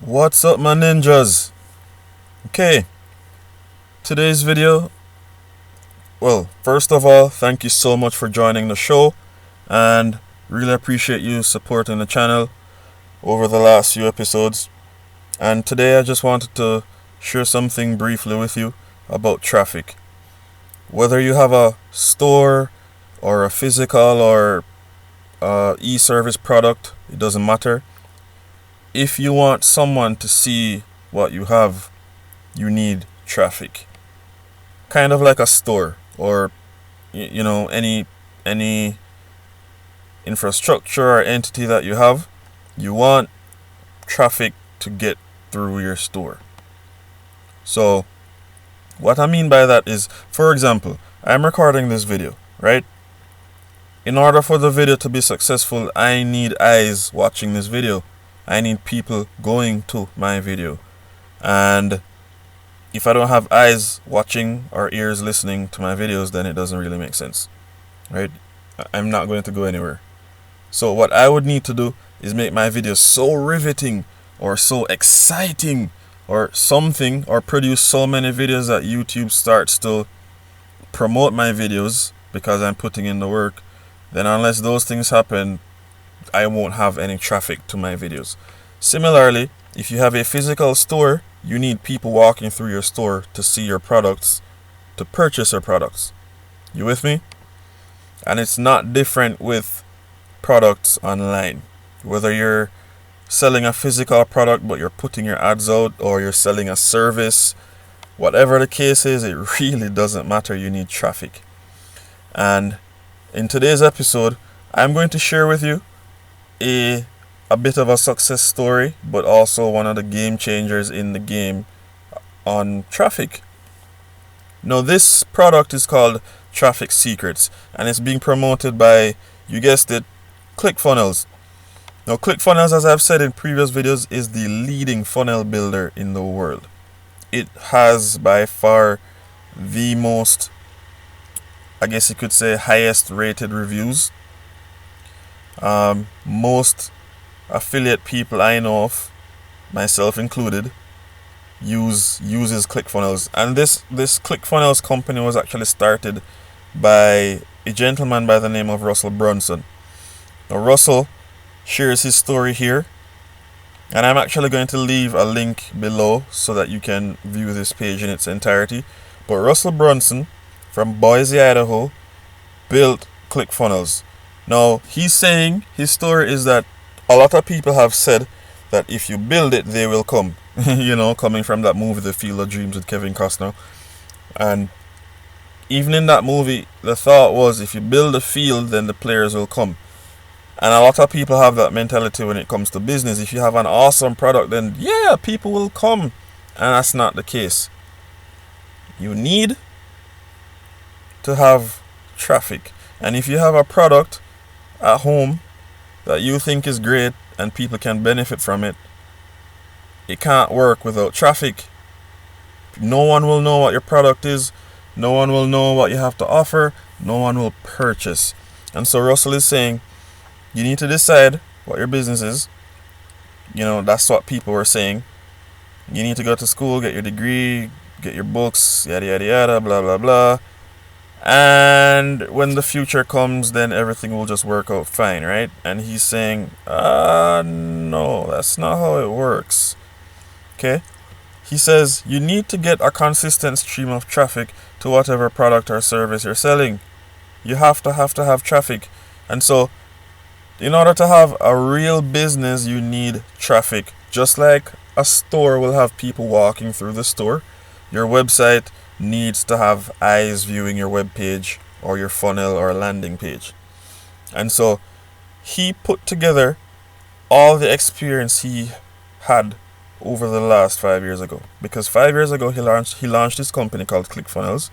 What's up, my ninjas? Okay, today's video. Well, first of all, thank you so much for joining the show and really appreciate you supporting the channel over the last few episodes. And today I just wanted to share something briefly with you about traffic. Whether you have a store or a physical or e-service product, it doesn't matter. If you want someone to see what you have, you need traffic. Kind of like a store or any infrastructure or entity that you have, you want traffic to get through your store. So what I mean by that is, for example, I'm recording this video, right? In order for the video to be successful, I need eyes watching this video. I need people going to my video. And if I don't have eyes watching or ears listening to my videos, then it doesn't really make sense, right? I'm not going to go anywhere. So what I would need to do is make my videos so riveting or so exciting or something, or produce so many videos that YouTube starts to promote my videos because I'm putting in the work. Then unless those things happen, I won't have any traffic to my videos. Similarly, if you have a physical store, you need people walking through your store to see your products, to purchase your products. You with me? And it's not different with products online. Whether you're selling a physical product but you're putting your ads out, or you're selling a service, whatever the case is, it really doesn't matter. You need traffic. And in today's episode, I'm going to share with you a bit of a success story, but also one of the game changers in the game on traffic. Now, this product is called Traffic Secrets, and it's being promoted by, you guessed it, ClickFunnels. Now, ClickFunnels, as I've said in previous videos, is the leading funnel builder in the world. It has by far the most, I guess you could say, highest rated reviews. Most affiliate people I know of, myself included, uses ClickFunnels. And this ClickFunnels company was actually started by a gentleman by the name of Russell Brunson. Now, Russell shares his story here, and I'm actually going to leave a link below so that you can view this page in its entirety. But Russell Brunson from Boise, Idaho, built ClickFunnels. Now, he's saying his story is that a lot of people have said that if you build it, they will come. Coming from that movie, The Field of Dreams with Kevin Costner. And even in that movie, the thought was, if you build a field, then the players will come. And a lot of people have that mentality when it comes to business. If you have an awesome product, then yeah, people will come. And that's not the case. You need to have traffic. And if you have a product at home that you think is great and people can benefit from it, it can't work without traffic. No one will know what your product is. No one will know what you have to offer. No one will purchase. And so Russell is saying, you need to decide what your business is. That's what people were saying. You need to go to school, get your degree, get your books, yada yada yada, blah blah blah. And when the future comes, then everything will just work out fine, right? And he's saying, no, that's not how it works. Okay? He says, you need to get a consistent stream of traffic to whatever product or service you're selling. You have to have traffic. And so, in order to have a real business, you need traffic. Just like a store will have people walking through the store, your website needs to have eyes viewing your web page or your funnel or landing page. And so he put together all the experience he had over the last 5 years ago, because 5 years ago he launched this company called ClickFunnels,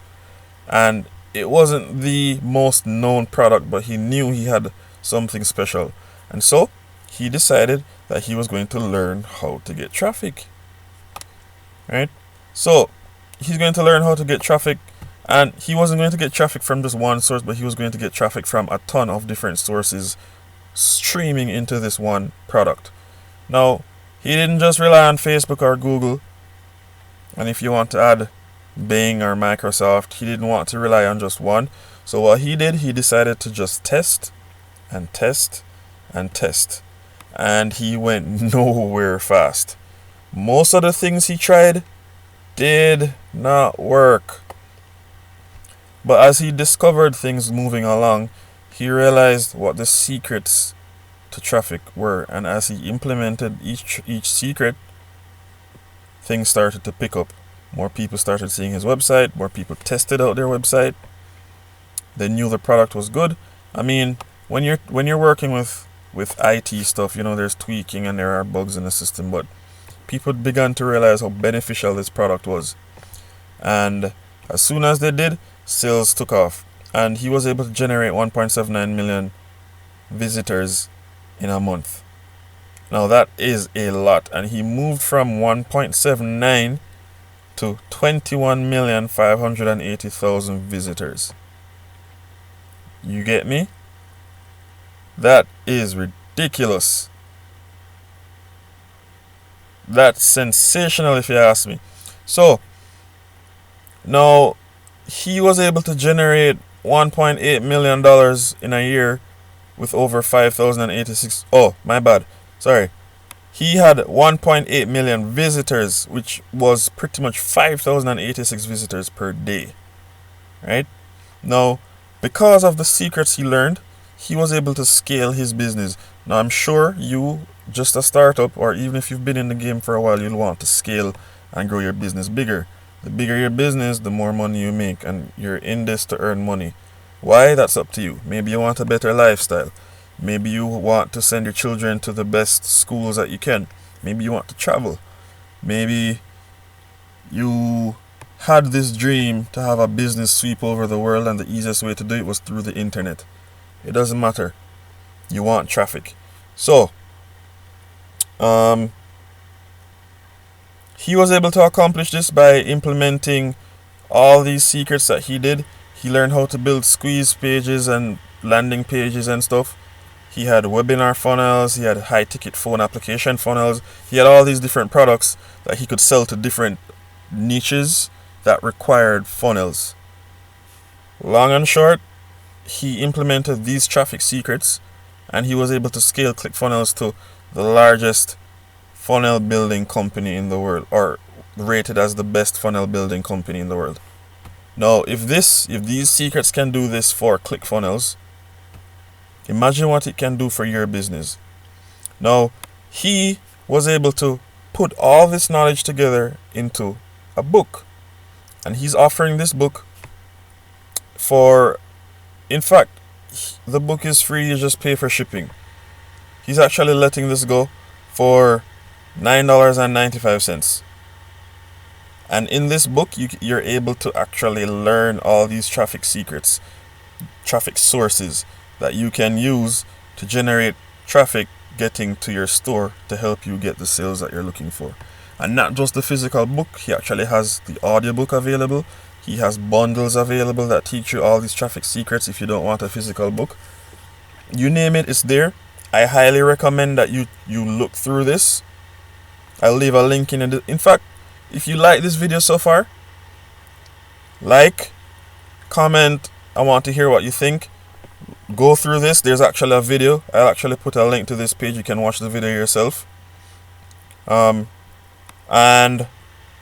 and it wasn't the most known product, but he knew he had something special. And so he decided that he was going to learn how to get traffic, right? So he's going to learn how to get traffic, and he wasn't going to get traffic from just one source, but he was going to get traffic from a ton of different sources streaming into this one product. Now, He didn't just rely on Facebook or Google, and if you want to add Bing or Microsoft, he didn't want to rely on just one. So what he did, he decided to just test and test and test. And he went nowhere fast. Most of the things he tried did not work. But as he discovered things moving along, he realized what the secrets to traffic were. And as he implemented each secret, things started to pick up. More people started seeing his website. More people tested out their website. They knew the product was good. I mean, when you're working with IT stuff, you know, there's tweaking and there are bugs in the system, but people began to realize how beneficial this product was. And as soon as they did, sales took off. And he was able to generate 1.79 million visitors in a month. Now that is a lot. And he moved from 1.79 to 21,580,000 visitors. You get me? That is ridiculous. That's sensational if you ask me. So, now he was able to generate $1.8 million in a year with over 5,086. Oh, my bad. Sorry. He had 1.8 million visitors, which was pretty much 5,086 visitors per day. Right? Now, because of the secrets he learned, he was able to scale his business. Now, I'm sure you, just a startup, or even if you've been in the game for a while, you'll want to scale and grow your business bigger. The bigger your business, the more money you make, and you're in this to earn money. Why? That's up to you. Maybe you want a better lifestyle. Maybe you want to send your children to the best schools that you can. Maybe you want to travel. Maybe you had this dream to have a business sweep over the world, and the easiest way to do it was through the internet. It doesn't matter. You want traffic. So, he was able to accomplish this by implementing all these secrets that he did. He learned how to build squeeze pages and landing pages and stuff. He had webinar funnels. He had high ticket phone application funnels. He had all these different products that he could sell to different niches that required funnels. Long and short, he implemented these traffic secrets, and he was able to scale ClickFunnels to the largest funnel building company in the world, or rated as the best funnel building company in the world. Now, if these secrets can do this for ClickFunnels, imagine what it can do for your business. Now, he was able to put all this knowledge together into a book, and he's offering this book for, in fact, the book is free. You just pay for shipping. He's actually letting this go for $9.95. And in this book, you're able to actually learn all these traffic secrets, traffic sources that you can use to generate traffic getting to your store to help you get the sales that you're looking for. And not just the physical book, he actually has the audiobook available. He has bundles available that teach you all these traffic secrets if you don't want a physical book. You name it, it's there. I highly recommend that you look through this. I'll leave a link in it. In fact, if you like this video so far, like, comment. I want to hear what you think. Go through this. There's actually a video. I'll actually put a link to this page. You can watch the video yourself. And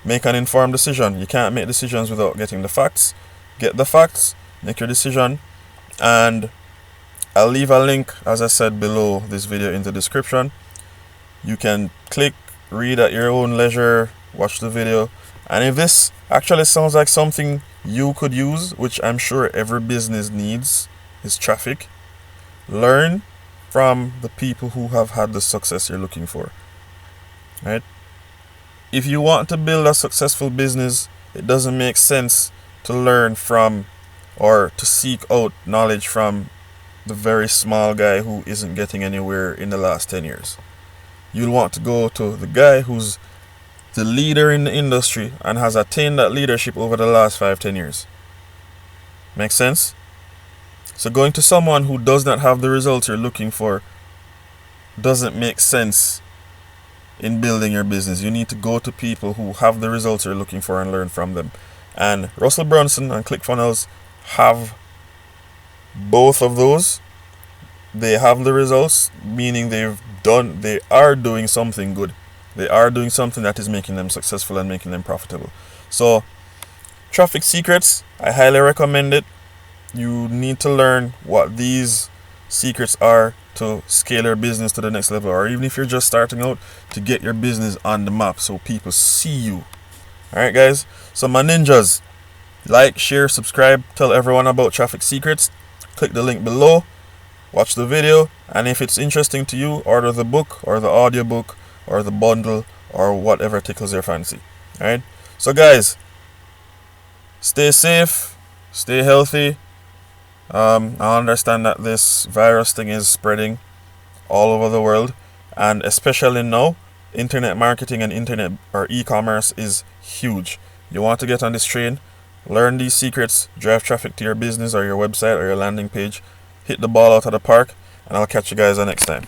make an informed decision. You can't make decisions without getting the facts. Get the facts, make your decision, and I'll leave a link, as I said, below this video in the description. You can click, read at your own leisure, watch the video, and if this actually sounds like something you could use, which I'm sure every business needs, is traffic, learn from the people who have had the success you're looking for. Right? If you want to build a successful business, it doesn't make sense to learn from or to seek out knowledge from the very small guy who isn't getting anywhere in the last 10 years. You'll want to go to the guy who's the leader in the industry and has attained that leadership over the last 5-10 years. Make sense? So going to someone who does not have the results you're looking for doesn't make sense in building your business. You need to go to people who have the results you're looking for and learn from them. And Russell Brunson and ClickFunnels have both of those. They have the results, meaning they are doing something good. They are doing something that is making them successful and making them profitable. So, Traffic Secrets, I highly recommend it. You need to learn what these secrets are to scale your business to the next level, or even if you're just starting out, to get your business on the map so people see you. Alright guys, so my ninjas, like, share, subscribe, tell everyone about Traffic Secrets. Click the link below, watch the video, and if it's interesting to you, order the book or the audiobook or the bundle or whatever tickles your fancy. Alright, so guys, stay safe, stay healthy. I understand that this virus thing is spreading all over the world, and especially now, internet marketing and internet or e-commerce is huge. You want to get on this train, learn these secrets, drive traffic to your business or your website or your landing page, hit the ball out of the park, and I'll catch you guys the next time.